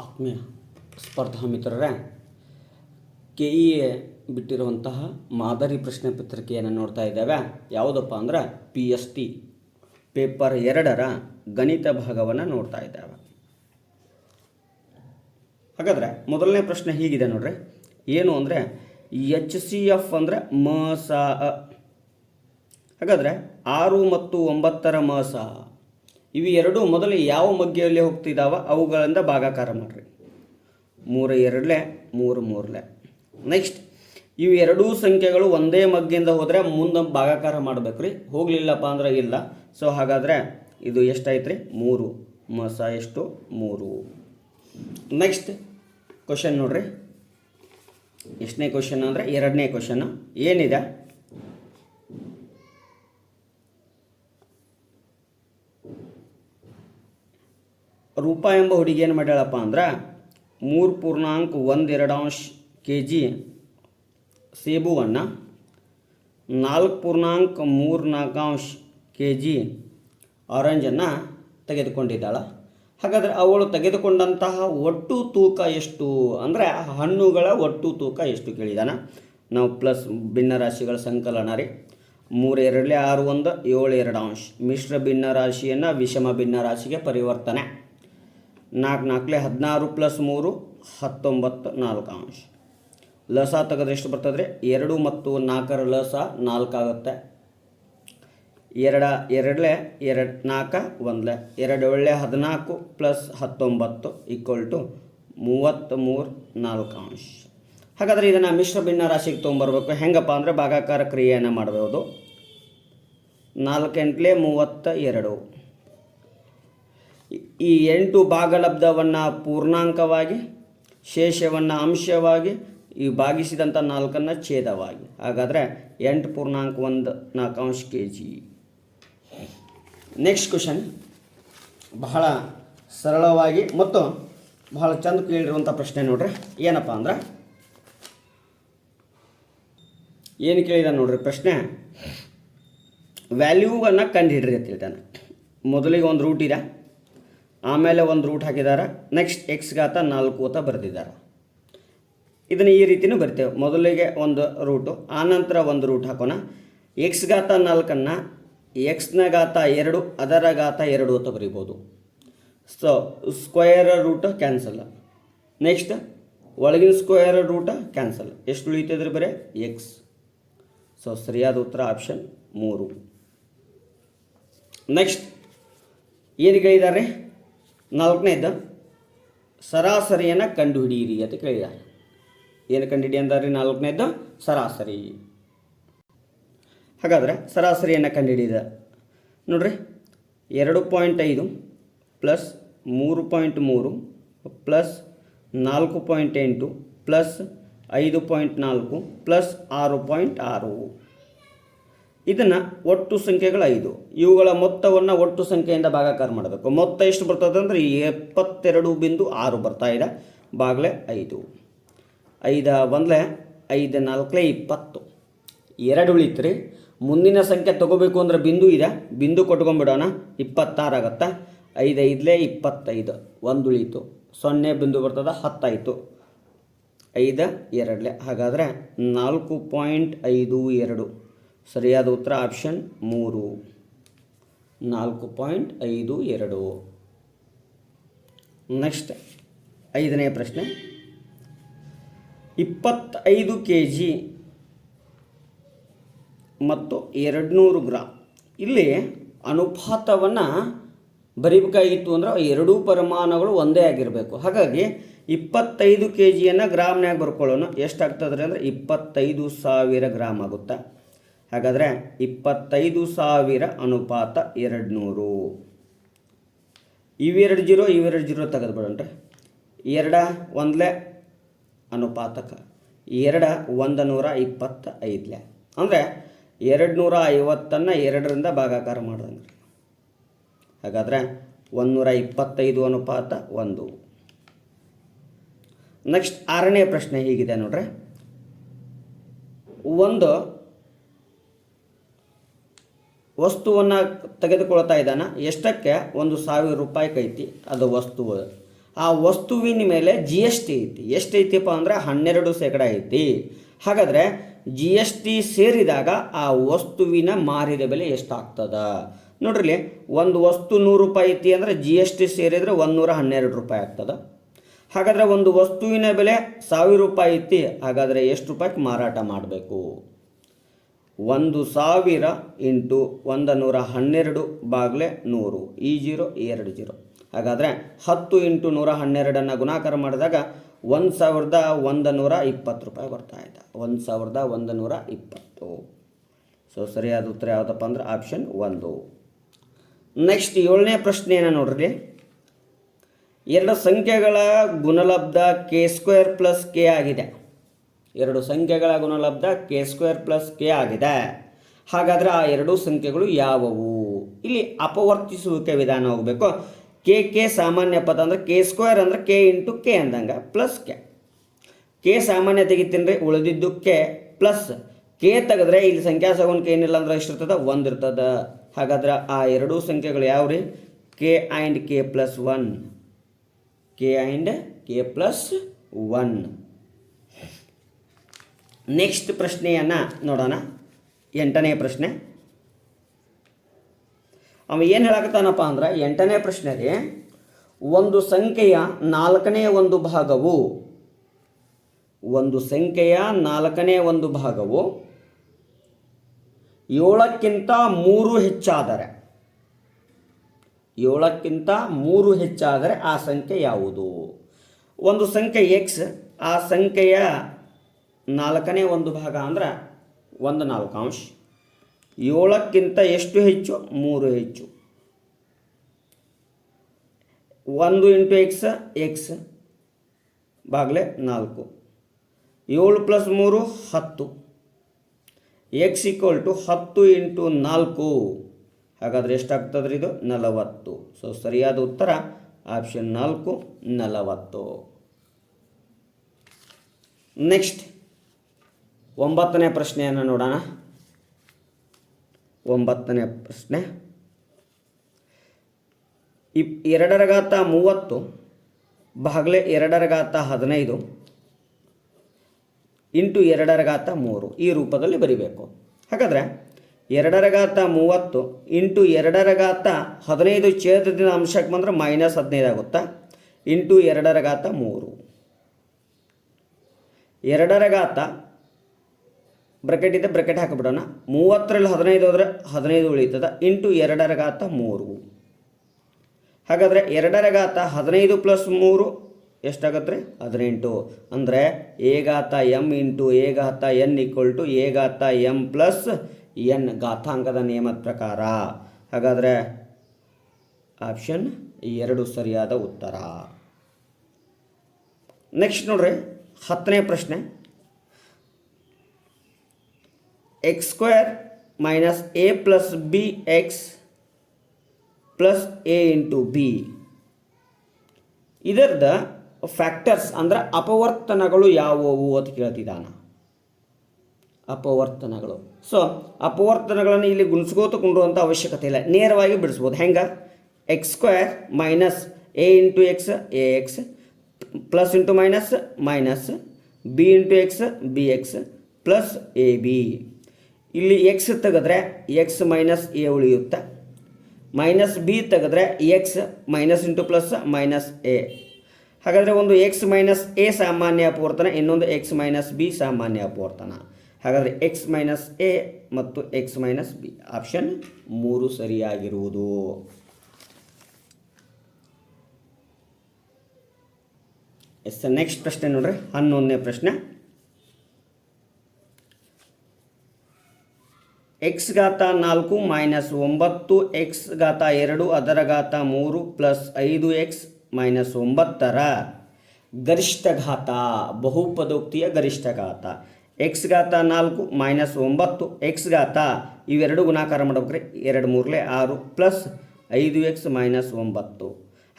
ಆತ್ಮೀಯ ಸ್ಪರ್ಧಾ ಮಿತ್ರರೇ, ಕೆ ಇ ಎ ಬಿಟ್ಟಿರುವಂತಹ ಮಾದರಿ ಪ್ರಶ್ನೆ ಪತ್ರಿಕೆಯನ್ನು ನೋಡ್ತಾ ಇದ್ದೇವೆ. ಯಾವುದಪ್ಪ ಅಂದ್ರೆ PST ಪೇಪರ್ 2ರ ಗಣಿತ ಭಾಗವನ್ನು ನೋಡ್ತಾ ಇದ್ದೇವೆ. ಹಾಗಾದರೆ ಮೊದಲನೇ ಪ್ರಶ್ನೆ ಹೀಗಿದೆ ನೋಡ್ರಿ. ಏನು ಅಂದರೆ HCF ಅಂದರೆ ಮ ಸ ಅ. ಹಾಗಾದರೆ 6 ಮತ್ತು 9ರ ಮ ಸ ಇವು ಎರಡು ಮೊದಲು ಯಾವ ಮಗ್ಗೆಯಲ್ಲಿ ಹೋಗ್ತಿದ್ದಾವ ಅವುಗಳಿಂದ ಭಾಗಾಕಾರ ಮಾಡಿರಿ. 3 2 3 3. ನೆಕ್ಸ್ಟ್ ಇವು ಎರಡೂ ಸಂಖ್ಯೆಗಳು ಒಂದೇ ಮಗ್ಗಿಂದ ಹೋದರೆ ಮುಂದೆ ಭಾಗಾಕಾರ ಮಾಡಬೇಕು ರೀ. ಹೋಗಲಿಲ್ಲಪ್ಪ ಅಂದ್ರೆ ಇಲ್ಲ. ಸೊ ಹಾಗಾದರೆ ಇದು ಎಷ್ಟಾಯ್ತು ರೀ? 3. ಮ ಸ ಎಷ್ಟು? 3. ನೆಕ್ಸ್ಟ್ ಕ್ವಶನ್ ನೋಡ್ರಿ. ಎಷ್ಟನೇ ಕ್ವಶನ್ ಅಂದರೆ 2ನೇ ಕ್ವಶನ್ ಏನಿದೆ? ರೂಪಾ ಎಂಬ ಹುಡುಗಿ ಏನು ಮಾಡ್ಯಾಳಪ್ಪ ಅಂದ್ರೆ 3.12 kg ಸೇಬುವನ್ನು 4.34 kg ಆರೆಂಜನ್ನು ತೆಗೆದುಕೊಂಡಿದ್ದಾಳೆ. ಹಾಗಾದರೆ ಅವಳು ತೆಗೆದುಕೊಂಡಂತಹ ಒಟ್ಟು ತೂಕ ಎಷ್ಟು ಅಂದರೆ ಹಣ್ಣುಗಳ ಒಟ್ಟು ತೂಕ ಎಷ್ಟು ಕೇಳಿದಾನ. ನಾವು ಪ್ಲಸ್ ಭಿನ್ನರಾಶಿಗಳ ಸಂಕಲನ ರೀ. 3 2 6 1 7 2 ಮಿಶ್ರ ಭಿನ್ನರಾಶಿಯನ್ನು ವಿಷಮ ಭಿನ್ನರಾಶಿಗೆ ಪರಿವರ್ತನೆ. 4 4 16 + 3 19 4 ಲಸ ತೆಗೆದ್ರೆ ಎಷ್ಟು ಬರ್ತದೆ ರೀ? 2 ಮತ್ತು 4ರ ಲಸ 4 ಆಗುತ್ತೆ. 2 2 2 4 1 2 ಒಳ್ಳೆ 14 + 19 = 33 4. ಹಾಗಾದರೆ ಇದನ್ನು ಮಿಶ್ರ ಭಿನ್ನರಾಶಿಗೆ ತೊಗೊಂಬರ್ಬೇಕು. ಹೆಂಗಪ್ಪ ಅಂದರೆ ಭಾಗಾಕಾರ ಕ್ರಿಯೆಯನ್ನು ಮಾಡಬಹುದು. 4 8 32. ಈ 8 ಭಾಗಲಬ್ಧವನ್ನು ಪೂರ್ಣಾಂಕವಾಗಿ, ಶೇಷವನ್ನು ಅಂಶವಾಗಿ, ಈ ಭಾಗಿಸಿದಂಥ 4ನ್ನು ಛೇದವಾಗಿ. ಹಾಗಾದರೆ 8.14 kg. ನೆಕ್ಸ್ಟ್ ಕ್ವಶನ್ ಬಹಳ ಸರಳವಾಗಿ ಮತ್ತು ಬಹಳ ಚಂದ ಕೇಳಿರುವಂಥ ಪ್ರಶ್ನೆ ನೋಡ್ರಿ. ಏನಪ್ಪ ಅಂದ್ರೆ ಏನು ಕೇಳಿದ ನೋಡ್ರಿ ಪ್ರಶ್ನೆ. ವ್ಯಾಲ್ಯೂವನ್ನು ಕಂಡುಹಿಡ್ರಿ ಅಂತ ಹೇಳ್ತಾನೆ. ಮೊದಲಿಗೆ ಒಂದು ರೂಟ್ ಇದೆ, ಆಮೇಲೆ ಒಂದು ರೂಟ್ ಹಾಕಿದ್ದಾರೆ, ನೆಕ್ಸ್ಟ್ x⁴ 4 ಅಂತ ಬರೆದಿದ್ದಾರೆ. ಇದನ್ನು ಈ ರೀತಿಯೂ ಬರ್ತೇವೆ. ಮೊದಲಿಗೆ ಒಂದು ರೂಟು, ಆನಂತರ ಒಂದು ರೂಟ್ ಹಾಕೋಣ. x⁴ 4 x⁻2 ಅದರ ಘಾತ 2 ಅಂತ ಬರೀಬೋದು. So square root cancel. Next ಒಳಗಿನ ಸ್ಕ್ವೇರ್ ರೂಟ್ ಕ್ಯಾನ್ಸಲ್. ಎಷ್ಟು ಉಳಿತದ್ರಿ? ಬರೀ x. ಸೊ ಸರಿಯಾದ ಉತ್ತರ ಆಪ್ಷನ್ 3. ನೆಕ್ಸ್ಟ್ ಏನು ಕೇಳಿದ್ದಾರೆ? 4ನೇದು ಸರಾಸರಿಯನ್ನು ಕಂಡುಹಿಡಿಯಿರಿ ಅಂತ ಕೇಳಿದ್ದಾರೆ. ಏನು ಕಂಡುಹಿಡಿ ಅಂದಾರೆ? 4ನೇದು ಸರಾಸರಿ. ಹಾಗಾದರೆ ಸರಾಸರಿಯನ್ನು ಕಂಡುಹಿಡಿದ ನೋಡ್ರಿ. 2.5 + 3.3 + 4.8 + 5.4 + 6.6. ಇದನ್ನು ಒಟ್ಟು ಸಂಖ್ಯೆಗಳು 5. ಇವುಗಳ ಮೊತ್ತವನ್ನು ಒಟ್ಟು ಸಂಖ್ಯೆಯಿಂದ ಭಾಗಾಕಾರ ಮಾಡಬೇಕು. ಮೊತ್ತ ಎಷ್ಟು ಬರ್ತದೆ ಅಂದರೆ 72.6 ಬರ್ತಾ ಇದೆ. ಬಾಗ್ಲೆ 5. 5 1 5 4 20. 2 ಉಳಿತು ರೀ. ಮುಂದಿನ ಸಂಖ್ಯೆ ತೊಗೋಬೇಕು ಅಂದರೆ ಬಿಂದು ಇದೆ, ಬಿಂದು ಕೊಟ್ಕೊಂಡ್ಬಿಡೋಣ. 26 ಆಗುತ್ತೆ. 5 5 25. 1 ಉಳಿತು. 0 ಬಿಂದು ಬರ್ತದೆ. 10 ಆಯಿತು. 5 2. ಹಾಗಾದರೆ 4.52. ಸರಿಯಾದ ಉತ್ತರ ಆಪ್ಷನ್ 3. 4.52. ನೆಕ್ಸ್ಟ್ 5ನೇ ಪ್ರಶ್ನೆ. 25 kg ಮತ್ತು 200 ಗ್ರಾಮ್. ಇಲ್ಲಿ ಅನುಪಾತವನ್ನು ಬರೀಬೇಕಾಗಿತ್ತು ಅಂದರೆ ಎರಡೂ ಪರಿಮಾಣಗಳು ಒಂದೇ ಆಗಿರಬೇಕು. ಹಾಗಾಗಿ 25 kgಯನ್ನು ಗ್ರಾಮ್ನಾಗ ಬರ್ಕೊಳ್ಳೋಣ. ಎಷ್ಟಾಗ್ತದೆ ಅಂದರೆ 25,000 ಗ್ರಾಮ್ ಆಗುತ್ತೆ. ಹಾಗಾದರೆ 25,000 ಅನುಪಾತ 200. ಇವೆರಡು ಜೀರೋ ತೆಗೆದುಬಿಡೋಣ್ರಿ. 2 1 ಅನುಪಾತಕ್ಕೆ 2 125. ಅಂದರೆ 250ನ್ನು 2ರಿಂದ ಭಾಗಾಕಾರ ಮಾಡ್ದಂಗೆ. ಹಾಗಾದರೆ 125 ಅನುಪಾತ 1. ನೆಕ್ಸ್ಟ್ 6ನೇ ಪ್ರಶ್ನೆ ಹೀಗಿದೆ ನೋಡ್ರಿ. ಒಂದು ವಸ್ತುವನ್ನು ತೆಗೆದುಕೊಳ್ತಾ ಇದ್ದಾನೆ. ಎಷ್ಟಕ್ಕೆ? 1,000 ರೂಪಾಯಿ ಕೈತಿ ಅದು ವಸ್ತು. ಆ ವಸ್ತುವಿನ ಮೇಲೆ ಜಿ ಎಸ್ ಟಿ ಐತಿ. ಎಷ್ಟು ಐತಿಪ್ಪ ಅಂದರೆ 12% ಐತಿ. ಹಾಗಾದರೆ ಜಿ ಎಸ್ ಟಿ ಸೇರಿದಾಗ ಆ ವಸ್ತುವಿನ ಮಾರಿದ ಬೆಲೆ ಎಷ್ಟಾಗ್ತದ ನೋಡ್ರಿ. ಒಂದು ವಸ್ತು 100 ರೂಪಾಯಿ ಐತಿ ಅಂದರೆ ಜಿ ಎಸ್ ಟಿ ಸೇರಿದರೆ 112 ರೂಪಾಯಿ ಆಗ್ತದೆ. ಹಾಗಾದರೆ ಒಂದು ವಸ್ತುವಿನ ಬೆಲೆ 1000 ರೂಪಾಯಿ ಐತಿ, ಹಾಗಾದರೆ ಎಷ್ಟು ರೂಪಾಯಿಗೆ ಮಾರಾಟ ಮಾಡಬೇಕು? 1000 ಇಂಟು 112 ಬಾಗ್ಲೆ 100, ಈ 0 2 0. ಹಾಗಾದರೆ 10 ಇಂಟು 112 ಗುಣಾಕಾರ ಮಾಡಿದಾಗ 1120 ರೂಪಾಯಿ ಬರ್ತಾ ಇದೆ. 1120. ಸೊ ಸರಿಯಾದ ಉತ್ತರ ಯಾವುದಪ್ಪ ಅಂದ್ರೆ ಆಪ್ಷನ್ 1. ನೆಕ್ಸ್ಟ್ 7ನೇ ಪ್ರಶ್ನೆಯನ್ನು ನೋಡ್ರಿ. ಎರಡು ಸಂಖ್ಯೆಗಳ ಗುಣಲಬ್ಧ k² + k ಆಗಿದೆ. ಎರಡು ಸಂಖ್ಯೆಗಳ ಗುಣಲಬ್ಧ k² + k ಆಗಿದೆ. ಹಾಗಾದರೆ ಆ ಎರಡೂ ಸಂಖ್ಯೆಗಳು ಯಾವುವು? ಇಲ್ಲಿ ಅಪವರ್ತಿಸುವಿಕೆ ವಿಧಾನ ಹೋಗಬೇಕು. ಕೆ ಸಾಮಾನ್ಯ ಪದ ಅಂದರೆ k² ಅಂದರೆ k ಇಂಟು k ಅಂದಂಗೆ ಪ್ಲಸ್ ಕೆ ಸಾಮಾನ್ಯ ತೆಗಿತೀನಿ ರೀ, ಉಳಿದಿದ್ದು ಕೆ ಪ್ಲಸ್ ಕೆ ತೆಗೆದ್ರೆ ಇಲ್ಲಿ ಸಂಖ್ಯಾ ಸಗುಣಕ್ಕೆ ಏನಿಲ್ಲ ಅಂದ್ರೆ ಎಷ್ಟಿರ್ತದೆ? 1 ಇರ್ತದೆ. ಹಾಗಾದ್ರೆ ಆ ಎರಡೂ ಸಂಖ್ಯೆಗಳು ಯಾವ ರೀ? k and k+1. k and k+1. Next ಪ್ರಶ್ನೆಯನ್ನು ನೋಡೋಣ. 8ನೇ ಪ್ರಶ್ನೆ. ಅವ ಏನು ಹೇಳಕತ್ತಾನಪ್ಪ ಅಂದ್ರೆ 8ನೇ ಪ್ರಶ್ನೆಗೆ ಒಂದು ಸಂಖ್ಯೆಯ 4ನೇ ಒಂದು ಭಾಗವು, ಒಂದು ಸಂಖ್ಯೆಯ 4ನೇ ಒಂದು ಭಾಗವು 7ಕ್ಕಿಂತ 3 ಹೆಚ್ಚಾದರೆ, 7ಕ್ಕಿಂತ 3 ಹೆಚ್ಚಾದರೆ ಆ ಸಂಖ್ಯೆ ಯಾವುದು? ಒಂದು ಸಂಖ್ಯೆ ಎಕ್ಸ್, ಆ ಸಂಖ್ಯೆಯ 4ನೇ ಒಂದು ಭಾಗ ಅಂದ್ರೆ 1/4. 7ಕ್ಕಿಂತ ಎಷ್ಟು ಹೆಚ್ಚು? 3 ಹೆಚ್ಚು. 1 ಇಂಟು ಎಕ್ಸ್ ಬಾಗ್ಲೆ 4. 7 + 3 10. X = 10 into 4. ಹಾಗಾದರೆ ಎಷ್ಟಾಗ್ತದೆ ರೀ? ಇದು 40. ಸೊ ಸರಿಯಾದ ಉತ್ತರ ಆಪ್ಷನ್ 4, 40. ನೆಕ್ಸ್ಟ್ 9ನೇ ಪ್ರಶ್ನೆಯನ್ನು ನೋಡೋಣ. 9ನೇ ಪ್ರಶ್ನೆ. 2^30 ಬಾಗ್ಲೆ 2^15 ಇಂಟು 2^3 ಈ ರೂಪದಲ್ಲಿ ಬರಿಬೇಕು. ಹಾಗಾದರೆ 2^30 ಇಂಟು 2^15 ಛೇದದಿಂದ ಅಂಶಕ್ಕೆ ಬಂದರೆ -15 ಆಗುತ್ತಾ, ಇಂಟು 2^3. 2 ಬ್ರಕೆಟ್ ಇದೆ, ಬ್ರಕೆಟ್ ಹಾಕಿಬಿಡೋಣ. 30ರಲ್ಲಿ 15 ಹೋದರೆ 15 ಉಳಿತದೆ, ಇಂಟು 2^3. ಹಾಗಾದರೆ 2^15 + 3 ಎಷ್ಟಾಗತ್ತೆ ರೀ? 18. ಅಂದರೆ a⁻m into a⁻n = a⁻m + n ಘಾತಾಂಕದ ನಿಯಮದ ಪ್ರಕಾರ. ಹಾಗಾದರೆ ಆಪ್ಷನ್ 2 ಸರಿಯಾದ ಉತ್ತರ. ನೆಕ್ಸ್ಟ್ ನೋಡ್ರಿ 10ನೇ ಪ್ರಶ್ನೆ. x² - a + bx + a into b ಇದರದ ಫ್ಯಾಕ್ಟರ್ಸ್ ಅಂದರೆ ಅಪವರ್ತನಗಳು ಯಾವುವು ಅಂತ ಕೇಳ್ತಿದ್ದಾನೆ. ಅಪವರ್ತನಗಳು. ಸೊ ಅಪವರ್ತನಗಳನ್ನು ಇಲ್ಲಿ ಗುಣಿಸ್ಕೋತುಕೊಂಡುವಂಥ ಅವಶ್ಯಕತೆ ಇಲ್ಲ, ನೇರವಾಗಿ ಬಿಡಿಸ್ಬೋದು. ಹೆಂಗೆ? x² - a into x ax plus into minus b into x bx plus ab. ಇಲ್ಲಿ x ತೆಗೆದ್ರೆ x - a ಉಳಿಯುತ್ತೆ, ಮೈನಸ್ b ತೆಗೆದ್ರೆ x minus into plus minus a. ಹಾಗಾದರೆ ಒಂದು x - a ಸಾಮಾನ್ಯ ಅಪವರ್ತನ, ಇನ್ನೊಂದು x - b ಸಾಮಾನ್ಯ ಅಪವರ್ತನ. ಹಾಗಾದರೆ x - a ಮತ್ತು x - b ಆಪ್ಷನ್ 3 ಸರಿಯಾಗಿರುವುದು. ನೆಕ್ಸ್ಟ್ ಪ್ರಶ್ನೆ ನೋಡ್ರಿ 11ನೇ ಪ್ರಶ್ನೆ. x⁴ - 9 x⁴2 ಅದರ ಘಾತ 3 ಪ್ಲಸ್ 5x - 9ರ ಗರಿಷ್ಠ ಘಾತ, ಬಹುಪದೋಕ್ತಿಯ ಗರಿಷ್ಠ ಘಾತ. x⁴ - 9 x ಘಾತ ಇವೆರಡು ಗುಣಾಕಾರ ಮಾಡ್ಬೇಕ್ರಿ. 2 3 6 ಪ್ಲಸ್ 5x - 9.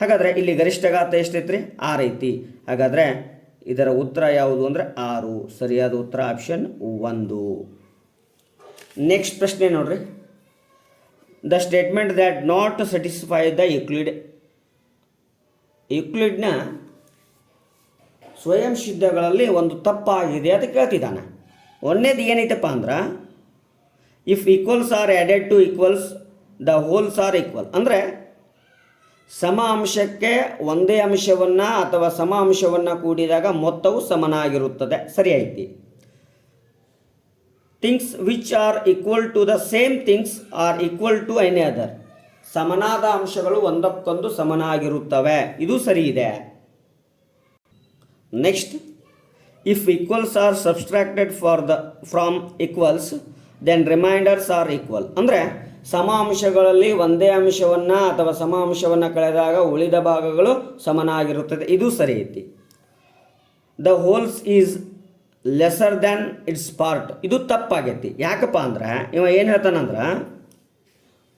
ಹಾಗಾದರೆ ಇಲ್ಲಿ ಗರಿಷ್ಠ ಘಾತ ಎಷ್ಟೈತ್ರಿ? 6 ಐತಿ. ಹಾಗಾದರೆ ಇದರ ಉತ್ತರ ಯಾವುದು ಅಂದರೆ 6. ಸರಿಯಾದ ಉತ್ತರ ಆಪ್ಷನ್ 1. ನೆಕ್ಸ್ಟ್ ಪ್ರಶ್ನೆ ನೋಡ್ರಿ. The statement that not satisfy the Euclid ಯುಕ್ಲಿಡ್ನ ಸ್ವಯಂ ಸಿದ್ಧಗಳಲ್ಲಿ ಒಂದು ತಪ್ಪಾಗಿದೆ ಅಂತ ಕೇಳ್ತಿದ್ದಾನೆ. ಒಂದೇದು ಏನೈತಪ್ಪ ಅಂದ್ರೆ, if equals are added to equals the wholes are equal. ಅಂದರೆ ಸಮ ಅಂಶಕ್ಕೆ ಒಂದೇ ಅಂಶವನ್ನು ಅಥವಾ ಸಮ ಅಂಶವನ್ನು ಕೂಡಿದಾಗ ಮೊತ್ತವು ಸಮನಾಗಿರುತ್ತದೆ. ಸರಿ ಐತಿ. Things which are equal to the same things are equal to any other. ಸಮನಾದ ಅಂಶಗಳು ಒಂದಕ್ಕೊಂದು ಸಮನಾಗಿರುತ್ತವೆ. ಇದು ಸರಿ ಇದೆ. Next, if equals are subtracted from equals then remainders are equal. ಅಂದರೆ ಸಮ ಅಂಶಗಳಲ್ಲಿ ಒಂದೇ ಅಂಶವನ್ನು ಅಥವಾ ಸಮ ಅಂಶವನ್ನು ಕಳೆದಾಗ ಉಳಿದ ಭಾಗಗಳು ಸಮನಾಗಿರುತ್ತದೆ. ಇದು ಸರಿ ಐತಿ. The holes is lesser than its part. ಇದು ತಪ್ಪಾಗೈತಿ. ಯಾಕಪ್ಪ ಅಂದ್ರೆ ಇವ ಏನು ಹೇಳ್ತಾನಂದ್ರೆ,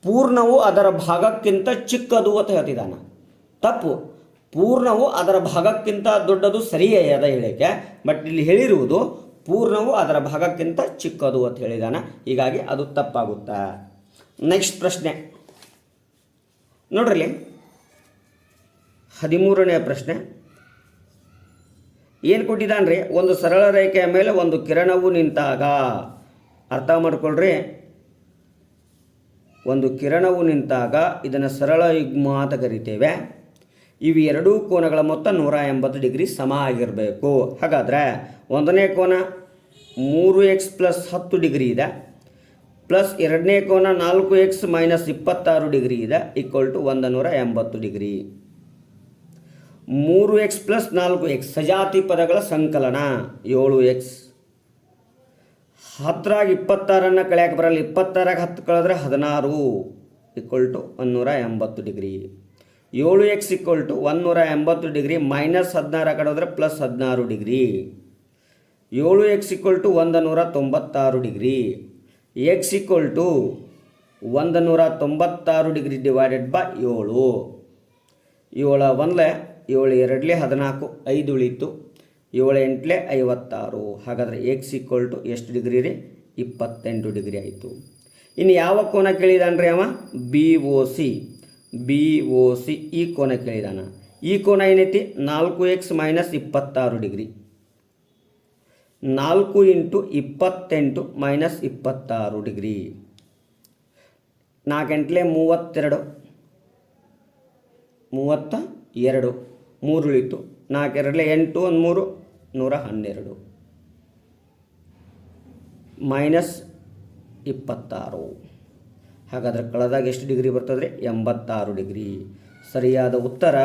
ಪೂರ್ಣವು ಅದರ ಭಾಗಕ್ಕಿಂತ ಚಿಕ್ಕದು ಅಂತ ಹೇಳ್ತಿದ್ದಾನೆ. ತಪ್ಪು. ಪೂರ್ಣವು ಅದರ ಭಾಗಕ್ಕಿಂತ ದೊಡ್ಡದು ಸರಿಯೇ ಅದ ಹೇಳಿಕೆ. ಬಟ್ ಇಲ್ಲಿ ಹೇಳಿರುವುದು ಪೂರ್ಣವು ಅದರ ಭಾಗಕ್ಕಿಂತ ಚಿಕ್ಕದು ಅಂತ ಹೇಳಿದ್ದಾನೆ. ಹೀಗಾಗಿ ಅದು ತಪ್ಪಾಗುತ್ತಾ. ನೆಕ್ಸ್ಟ್ ಪ್ರಶ್ನೆ ನೋಡ್ರಿ, 13ನೇ ಪ್ರಶ್ನೆ ಏನು ಕೊಟ್ಟಿದ್ದಾನ್ರಿ? ಒಂದು ಸರಳ ರೇಖೆಯ ಮೇಲೆ ಒಂದು ಕಿರಣವು ನಿಂತಾಗ. ಅರ್ಥ ಮಾಡ್ಕೊಳ್ರಿ, ಒಂದು ಕಿರಣವು ನಿಂತಾಗ ಇದನ್ನು ಸರಳ ಯುಗ್ಮ ಅಂತ ಕರಿತೇವೆ. ಇವು ಎರಡೂ ಕೋನಗಳ ಮೊತ್ತ 180 ಡಿಗ್ರಿ ಸಮ ಆಗಿರಬೇಕು. ಹಾಗಾದರೆ ಒಂದನೇ ಕೋನ 3x + 10 ಡಿಗ್ರಿ ಇದೆ, ಪ್ಲಸ್ ಎರಡನೇ ಕೋನ 4x - 26 ಡಿಗ್ರಿ ಇದೆ, = 180 ಡಿಗ್ರಿ. 3x + 4x ಸಜಾತಿ ಪದಗಳ ಸಂಕಲನ 7x. 10ರಾಗ 26 ಕಳೆಯಕ್ಕೆ ಬರಲ್ಲ. 26ರಾಗ 10 ಕಳೆದ್ರೆ 16 = 180 ಡಿಗ್ರಿ. 7x = 180 ಡಿಗ್ರಿ ಮೈನಸ್ 16 ಕಳೆದ್ರೆ plus 16 degree. 7x = 196 degree. x = 196 degree divided by 7. 7 1 7 2 14, 5 ಉಳಿತು. 7 8 56. ಹಾಗಾದರೆ x = ಎಷ್ಟು ಡಿಗ್ರಿ ರೀ? 28 ಡಿಗ್ರಿ ಆಯಿತು. ಇನ್ನು ಯಾವ ಕೋನ ಕೇಳಿದಾನ್ರಿ ಅವ? ಬಿ ಒ ಸಿ ಈ ಕೋನ ಕೇಳಿದಾನ. ಈ ಕೋನ ಏನೈತಿ? 4x - 26 degree. 4 × 28 - 26 ಡಿಗ್ರಿ. 4 8 32, 32, 3 ಉಳಿತು. 4 2 8, 1 3, 112 -26. ಹಾಗಾದರೆ ಕಳೆದಾಗ ಎಷ್ಟು ಡಿಗ್ರಿ ಬರ್ತದೆ? 86 ಡಿಗ್ರಿ. ಸರಿಯಾದ ಉತ್ತರ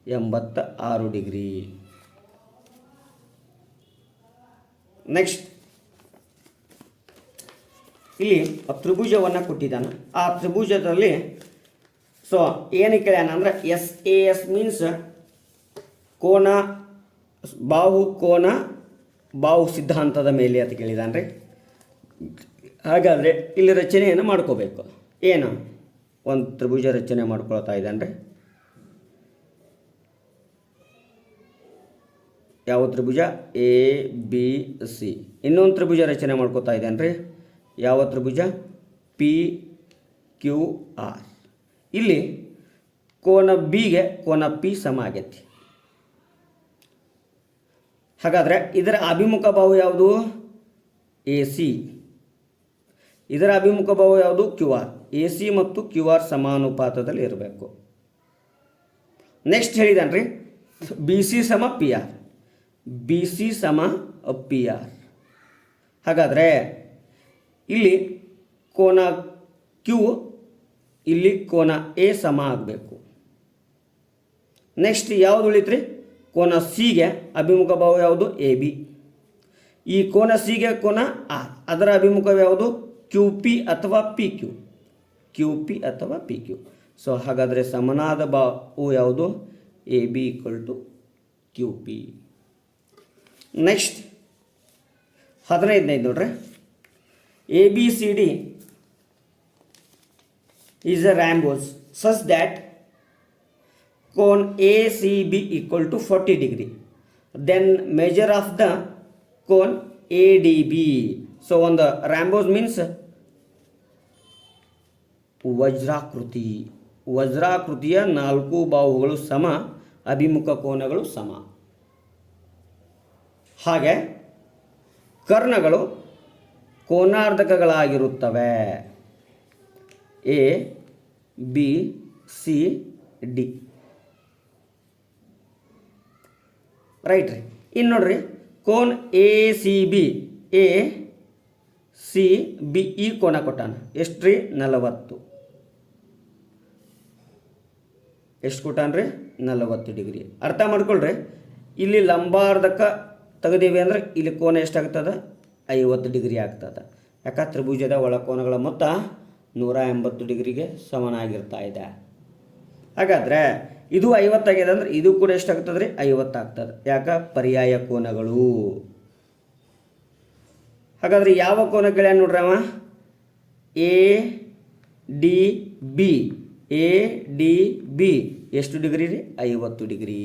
86 ಡಿಗ್ರಿ. ನೆಕ್ಸ್ಟ್, ಇಲ್ಲಿ ತ್ರಿಭುಜವನ್ನು ಕೊಟ್ಟಿದ್ದಾನೆ. ಆ ತ್ರಿಭುಜದಲ್ಲಿ ಏನು ಕೇಳ್ಯಾನ ಅಂದರೆ SAS ಮೀನ್ಸ್ ಕೋನ, ಬಾಹು ಸಿದ್ಧಾಂತದ ಮೇಲೆ ಅಂತ ಕೇಳಿದಾನೆ ರೀ. ಹಾಗಾದರೆ ಇಲ್ಲಿ ರಚನೆಯನ್ನು ಮಾಡ್ಕೋಬೇಕು. ಏನು? ಒಂದು ತ್ರಿಭುಜ ರಚನೆ ಮಾಡ್ಕೊಳ್ತಾ ಇದ್ದಾನೆ ರೀ. ಯಾವ ತ್ರಿಭುಜ? ABC. ಇನ್ನೊಂದು ತ್ರಿಭುಜ ರಚನೆ ಮಾಡ್ಕೋತಾ ಇದ್ದಾನೆ ರೀ. ಯಾವ ತ್ರಿಭುಜ? PQR. ಇಲ್ಲಿ ಕೋನ ಬಿಗೆ ಕೋನ ಪಿ ಸಮ ಆಗೈತಿ. ಹಾಗಾದರೆ ಇದರ ಅಭಿಮುಖ ಬಾಹು ಯಾವುದು? AC. ಇದರ ಅಭಿಮುಖ ಬಾಹು ಯಾವುದು? QR. AC ಮತ್ತು QR ಸಮಾನುಪಾತದಲ್ಲಿ ಇರಬೇಕು. ನೆಕ್ಸ್ಟ್ ಹೇಳಿದಾನೆ ರೀ, BC = PR. BC = PR. ಹಾಗಾದರೆ ಇಲ್ಲಿ ಕೋನ Q, ಇಲ್ಲಿ ಕೋನ A ಸಮ ಆಗಬೇಕು. ನೆಕ್ಸ್ಟ್ ಯಾವುದು ಉಳಿತ್ರಿ? ಕೋನ ಸಿಗೆ ಅಭಿಮುಖ ಬಾಹು ಯಾವುದು? AB. ಈ ಕೋನ ಸಿಗೆ ಕೋನ R, ಅದರ ಅಭಿಮುಖ ಯಾವುದು? QP ಅಥವಾ PQ. QP ಅಥವಾ PQ. ಹಾಗಾದರೆ ಸಮನಾದ ಬಾಹು ಯಾವುದು? AB = QP. ನೆಕ್ಸ್ಟ್ 15 ನೋಡ್ರಿ. ABCD is a rhombus such that cone ACB = 40 degree. Then measure of the cone ADB. ಒಂದು rhombus means ವಜ್ರಾಕೃತಿ. ವಜ್ರಾಕೃತಿಯ 4 ಬಾಹುಗಳು ಸಮ ಅಭಿಮುಖ ಕೋನಗಳು ಸಮ. ಹಾಗೆ ಕರ್ಣಗಳು ಕೋನಾರ್ಧಕಗಳಾಗಿರುತ್ತವೆ. A B C D. Right ರೀ. ಇನ್ನು ನೋಡ್ರಿ, ಕೋನ್ A C B, A C B ಈ ಕೋನ ಕೊಟ್ಟಾನ. ಎಷ್ಟು ರೀ? 40. ಎಷ್ಟು ಕೊಟ್ಟಾನ್ರಿ? 40 ಡಿಗ್ರಿ. ಅರ್ಥ ಮಾಡ್ಕೊಳ್ರಿ, ಇಲ್ಲಿ ಲಂಬಾರ್ಧಕ ತೆಗೆದೀವಿ ಅಂದ್ರೆ ಇಲ್ಲಿ ಕೋನ ಎಷ್ಟಾಗ್ತದೆ? 50 ಡಿಗ್ರಿ ಆಗ್ತದೆ. ಯಾಕೆ? ತ್ರಿಭುಜದ ಒಳಕೋನಗಳ ಮೊತ್ತ 180 ಡಿಗ್ರಿಗೆ ಸಮನಾಗಿರ್ತಾ ಇದೆ. ಹಾಗಾದರೆ ಇದು 50 ಆಗಿದೆ ಅಂದ್ರೆ ಇದು ಕೂಡ ಎಷ್ಟಾಗ್ತದೆ ರೀ? 50 ಆಗ್ತದೆ. ಯಾಕೆ? ಪರ್ಯಾಯ ಕೋನಗಳು. ಹಾಗಾದ್ರೆ ಯಾವ ಕೋನ ಕೇಳ್ಯಾನ ನೋಡ್ರಿ ಅವ? A D B. A D B ಎಷ್ಟು ಡಿಗ್ರಿ ರೀ? 50 ಡಿಗ್ರಿ.